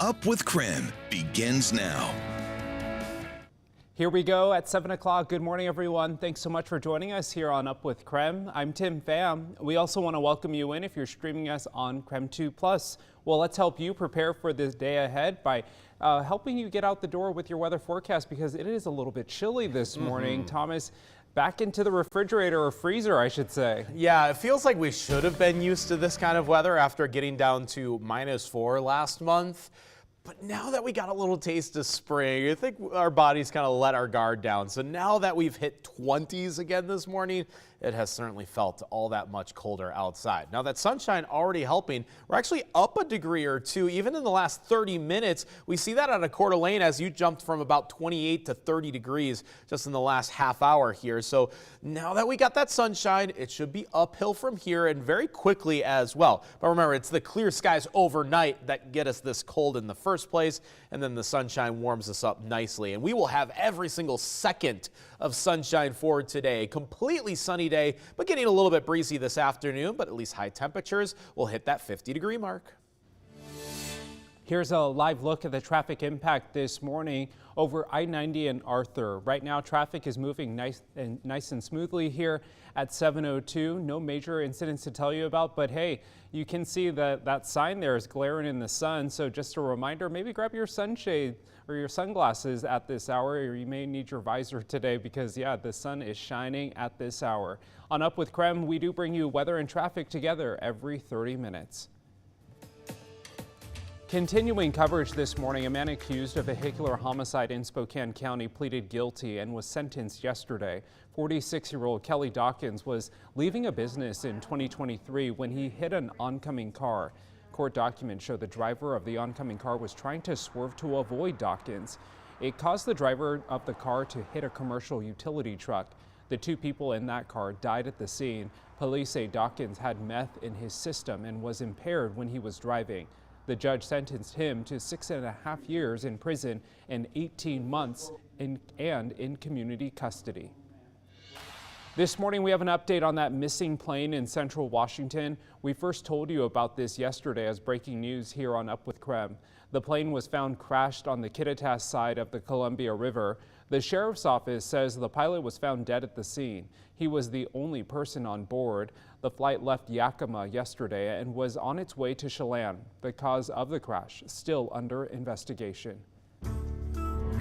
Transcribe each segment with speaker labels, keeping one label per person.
Speaker 1: Up with KREM begins now.
Speaker 2: Here we go at 7 o'clock. Good morning, everyone. Thanks so much for joining us here on Up with KREM. I'm Tim Pham. We also want to welcome you in if you're streaming us on KREM 2+. Well, let's help you prepare for this day ahead by helping you get out the door with your weather forecast, because it is a little bit chilly this morning. Thomas, back into the refrigerator or freezer, I should say.
Speaker 3: Yeah, it feels like we should have been used to this kind of weather after getting down to -4 last month. But now that we got a little taste of spring, I think our bodies kind of let our guard down. So now that we've hit 20s again this morning, it has certainly felt all that much colder outside. Now that sunshine already helping, we're actually up a degree or two even in the last 30 minutes. We see that out of Coeur d'Alene as you jumped from about 28 to 30 degrees just in the last half hour here. So now that we got that sunshine, it should be uphill from here and very quickly as well. But remember, it's the clear skies overnight that get us this cold in the first place, and then the sunshine warms us up nicely. And we will have every single second of sunshine for today. Completely sunny day, but getting a little bit breezy this afternoon, but at least high temperatures will hit that 50-degree mark.
Speaker 2: Here's a live look at the traffic impact this morning over I-90 and Arthur. Right now, traffic is moving nice and smoothly here at 7:02. No major incidents to tell you about, but hey, you can see that sign there is glaring in the sun. So just a reminder, maybe grab your sunshade or your sunglasses at this hour, or you may need your visor today because, yeah, the sun is shining at this hour. On Up with KREM, we do bring you weather and traffic together every 30 minutes. Continuing coverage this morning, a man accused of vehicular homicide in Spokane County pleaded guilty and was sentenced yesterday. 46-year-old Kelly Dawkins was leaving a business in 2023 when he hit an oncoming car. Court documents show the driver of the oncoming car was trying to swerve to avoid Dawkins. It caused the driver of the car to hit a commercial utility truck. The two people in that car died at the scene. Police say Dawkins had meth in his system and was impaired when he was driving. The judge sentenced him to 6.5 years in prison and 18 months in community custody. This morning we have an update on that missing plane in central Washington. We first told you about this yesterday as breaking news here on Up with KREM. The plane was found crashed on the Kittitas side of the Columbia River. The sheriff's office says the pilot was found dead at the scene. He was the only person on board. The flight left Yakima yesterday and was on its way to Chelan. The cause of the crash still under investigation.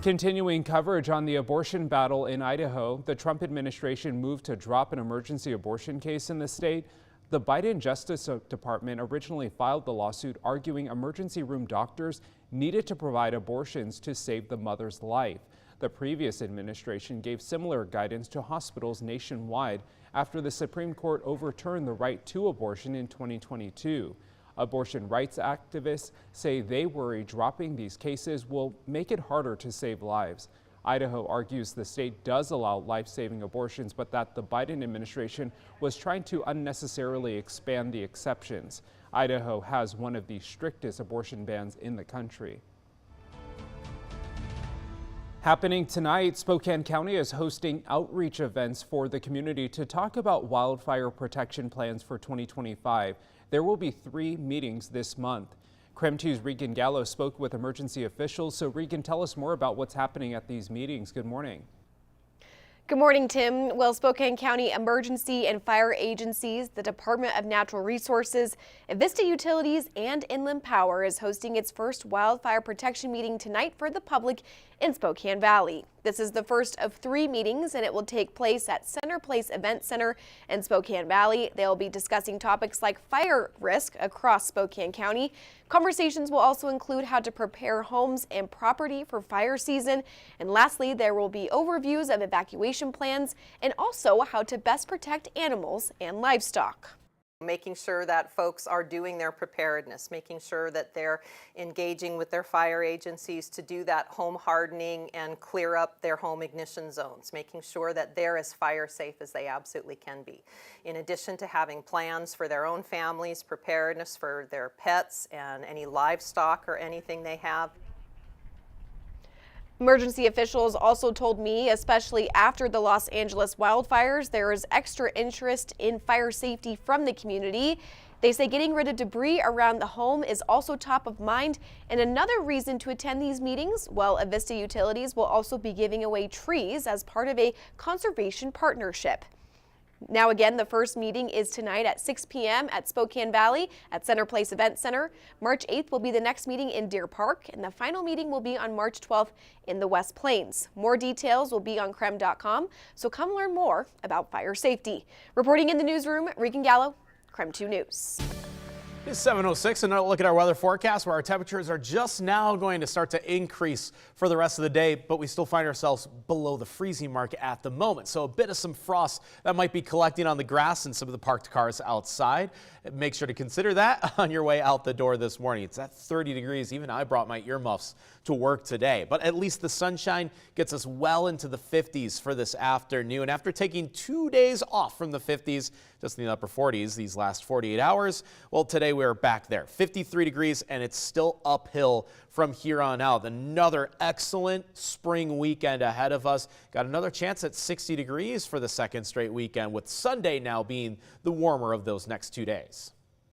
Speaker 2: Continuing coverage on the abortion battle in Idaho, the Trump administration moved to drop an emergency abortion case in the state. The Biden Justice Department originally filed the lawsuit arguing emergency room doctors needed to provide abortions to save the mother's life. The previous administration gave similar guidance to hospitals nationwide after the Supreme Court overturned the right to abortion in 2022. Abortion rights activists say they worry dropping these cases will make it harder to save lives. Idaho argues the state does allow life-saving abortions, but that the Biden administration was trying to unnecessarily expand the exceptions. Idaho has one of the strictest abortion bans in the country. Happening tonight, Spokane County is hosting outreach events for the community to talk about wildfire protection plans for 2025. There will be 3 meetings this month. KREM 2's Regan Gallo spoke with emergency officials. So Regan, tell us more about what's happening at these meetings. Good morning.
Speaker 4: Good morning, Tim. Well, Spokane County emergency and fire agencies, the Department of Natural Resources, Avista Utilities, and Inland Power is hosting its first wildfire protection meeting tonight for the public in Spokane Valley. This is the first of 3 meetings, and it will take place at Center Place Event Center in Spokane Valley. They'll be discussing topics like fire risk across Spokane County. Conversations will also include how to prepare homes and property for fire season. And lastly, there will be overviews of evacuation plans and also how to best protect animals and livestock.
Speaker 5: Making sure that folks are doing their preparedness, making sure that they're engaging with their fire agencies to do that home hardening and clear up their home ignition zones, making sure that they're as fire safe as they absolutely can be. In addition to having plans for their own families, preparedness for their pets and any livestock or anything they have.
Speaker 4: Emergency officials also told me, especially after the Los Angeles wildfires, there is extra interest in fire safety from the community. They say getting rid of debris around the home is also top of mind. And another reason to attend these meetings, well, Avista Utilities will also be giving away trees as part of a conservation partnership. Now again, the first meeting is tonight at 6 p.m. at Spokane Valley at Center Place Event Center. March 8th will be the next meeting in Deer Park, and the final meeting will be on March 12th in the West Plains. More details will be on KREM.com, so come learn more about fire safety. Reporting in the newsroom, Regan Gallo, KREM 2 News.
Speaker 3: It's 7:06, and a look at our weather forecast where our temperatures are just now going to start to increase for the rest of the day, but we still find ourselves below the freezing mark at the moment. So a bit of some frost that might be collecting on the grass and some of the parked cars outside. Make sure to consider that on your way out the door this morning. It's at 30 degrees. Even I brought my earmuffs to work today, but at least the sunshine gets us well into the 50s for this afternoon. After taking 2 days off from the 50s, just in the upper 40s these last 48 hours, well, today we're back there, 53 degrees, and it's still uphill from here on out. Another excellent spring weekend ahead of us. Got another chance at 60 degrees for the second straight weekend, with Sunday now being the warmer of those next 2 days.